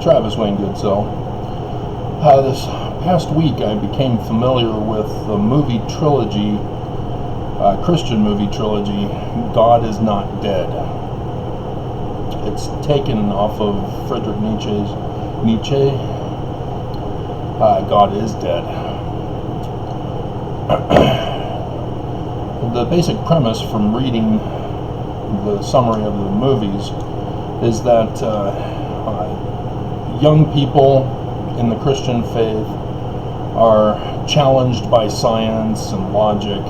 Travis Wayne Goodsell. This past week I became familiar with the movie trilogy, Christian movie trilogy, God is Not Dead. It's taken off of Friedrich Nietzsche. God is Dead. The basic premise from reading the summary of the movies is that young people in the Christian faith are challenged by science and logic,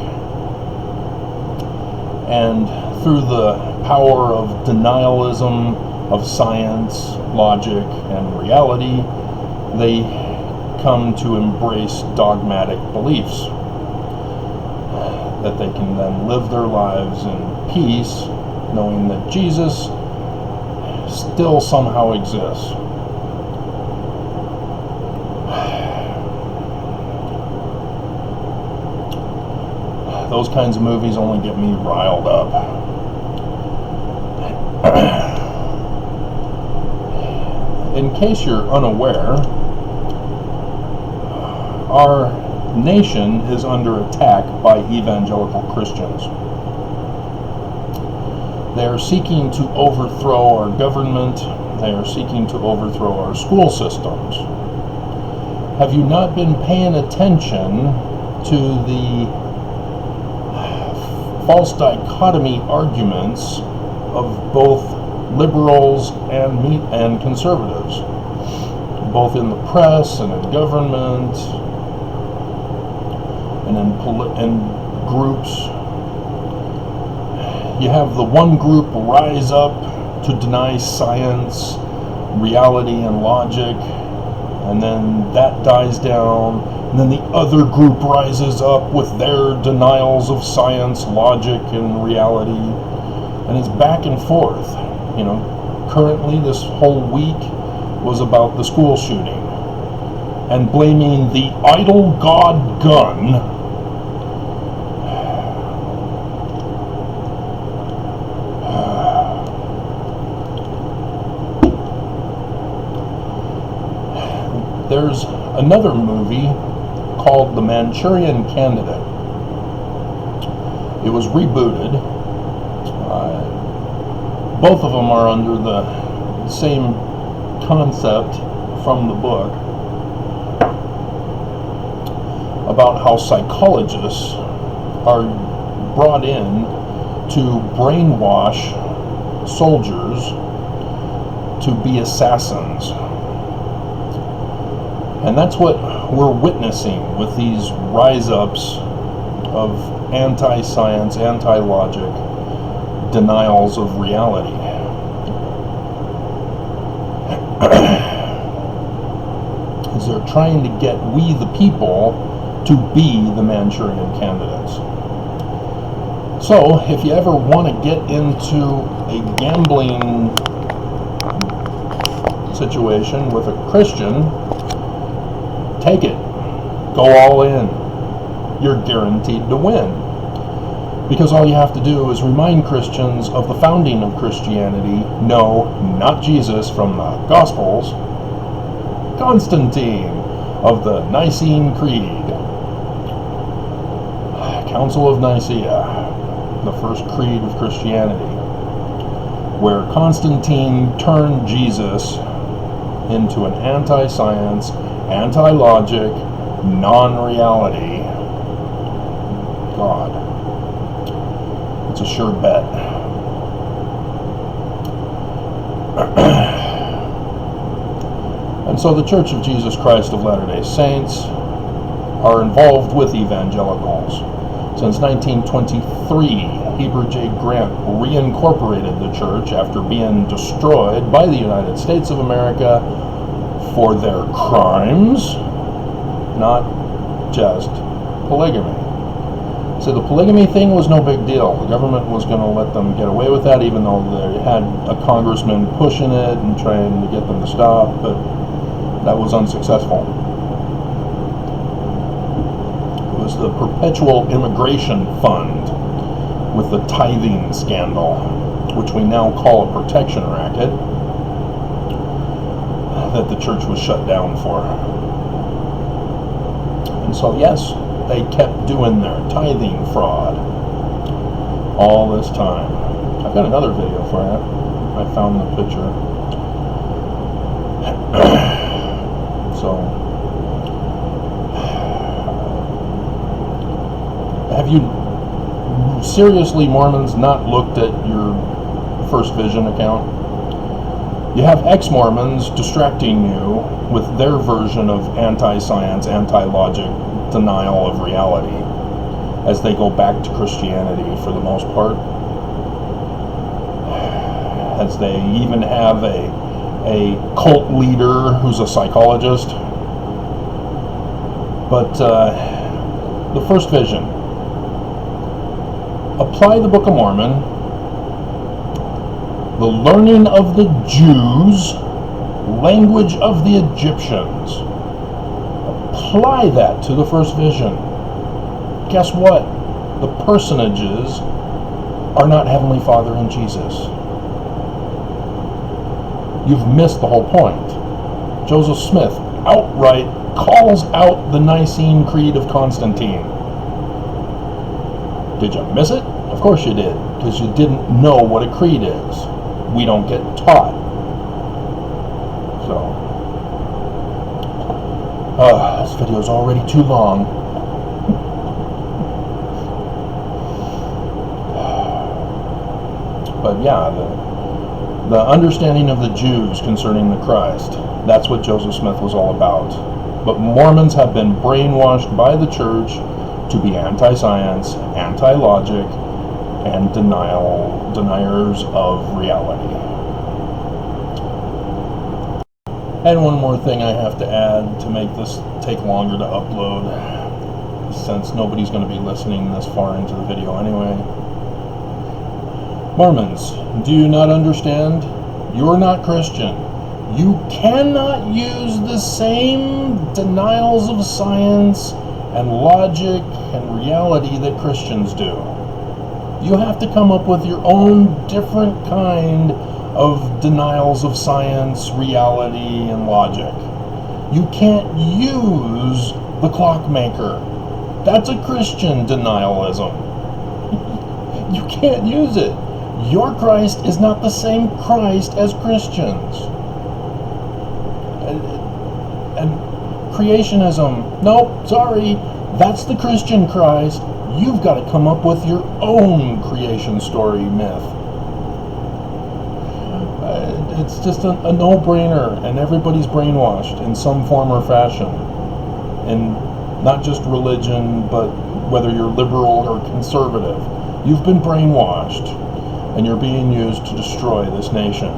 and through the power of denialism of science, logic, and reality, they come to embrace dogmatic beliefs that they can then live their lives in peace, knowing that Jesus still somehow exists. Those kinds of movies only get me riled up. In case you're unaware, our nation is under attack by evangelical Christians. They are seeking to overthrow our government. They are seeking to overthrow our school systems. Have you not been paying attention to the false dichotomy arguments of both liberals and conservatives, both in the press and in government and in groups? You have the one group rise up to deny science, reality, and logic, and then that dies down, and then the other group rises up with their denials of science, logic, and reality, and it's back and forth. You know, currently this whole week was about the school shooting and blaming the idol god gun There's another movie called The Manchurian Candidate. It was rebooted. Both of them are under the same concept from the book about how psychologists are brought in to brainwash soldiers to be assassins. And that's what we're witnessing with these rise-ups of anti-science, anti-logic denials of reality. Is they're trying to get we the people to be the Manchurian candidates. So, if you ever want to get into a gambling situation with a Christian, take it. Go all in. You're guaranteed to win. Because all you have to do is remind Christians of the founding of Christianity. No, not Jesus from the Gospels. Constantine of the Nicene Creed. Council of Nicaea, the first creed of Christianity, where Constantine turned Jesus into an anti-science, anti-logic, non-reality God. It's a sure bet. And so the Church of Jesus Christ of Latter-day Saints are involved with evangelicals. Since 1923, Heber J. Grant reincorporated the church after being destroyed by the United States of America for their crimes, not just polygamy. So the polygamy thing was no big deal. The government was going to let them get away with that, even though they had a congressman pushing it and trying to get them to stop, but that was unsuccessful. It was the Perpetual Immigration Fund with the tithing scandal, which we now call a protection racket. that the church was shut down for. And so, yes, they kept doing their tithing fraud all this time. I've got another video for you. I found the picture. So, have you seriously, Mormons, not looked at your First Vision account? You have ex-Mormons distracting you with their version of anti-science, anti-logic denial of reality as they go back to Christianity for the most part. As they even have a cult leader who's a psychologist. But the First Vision. Apply the Book of Mormon, the learning of the Jews, language of the Egyptians. Apply that to the First Vision. Guess what? The personages are not Heavenly Father and Jesus. You've missed the whole point. Joseph Smith outright calls out the Nicene Creed of Constantine. Did you miss it? Of course you did, because you didn't know what a creed is. We don't get taught. So, this video is already too long. But yeah, the understanding of the Jews concerning the Christ, that's what Joseph Smith was all about. But Mormons have been brainwashed by the church to be anti-science, anti-logic, and deniers of reality. And one more thing I have to add to make this take longer to upload, since nobody's going to be listening this far into the video anyway. Mormons, do you not understand? You're not Christian. You cannot use the same denials of science and logic and reality that Christians do. You have to come up with your own different kind of denials of science, reality, and logic. You can't use the clockmaker. That's a Christian denialism. You can't use it. Your Christ is not the same Christ as Christians. And creationism, nope, sorry, that's the Christian Christ. You've got to come up with your own creation story myth. It's just a no-brainer, and everybody's brainwashed in some form or fashion. And not just religion, but whether you're liberal or conservative. You've been brainwashed, and you're being used to destroy this nation.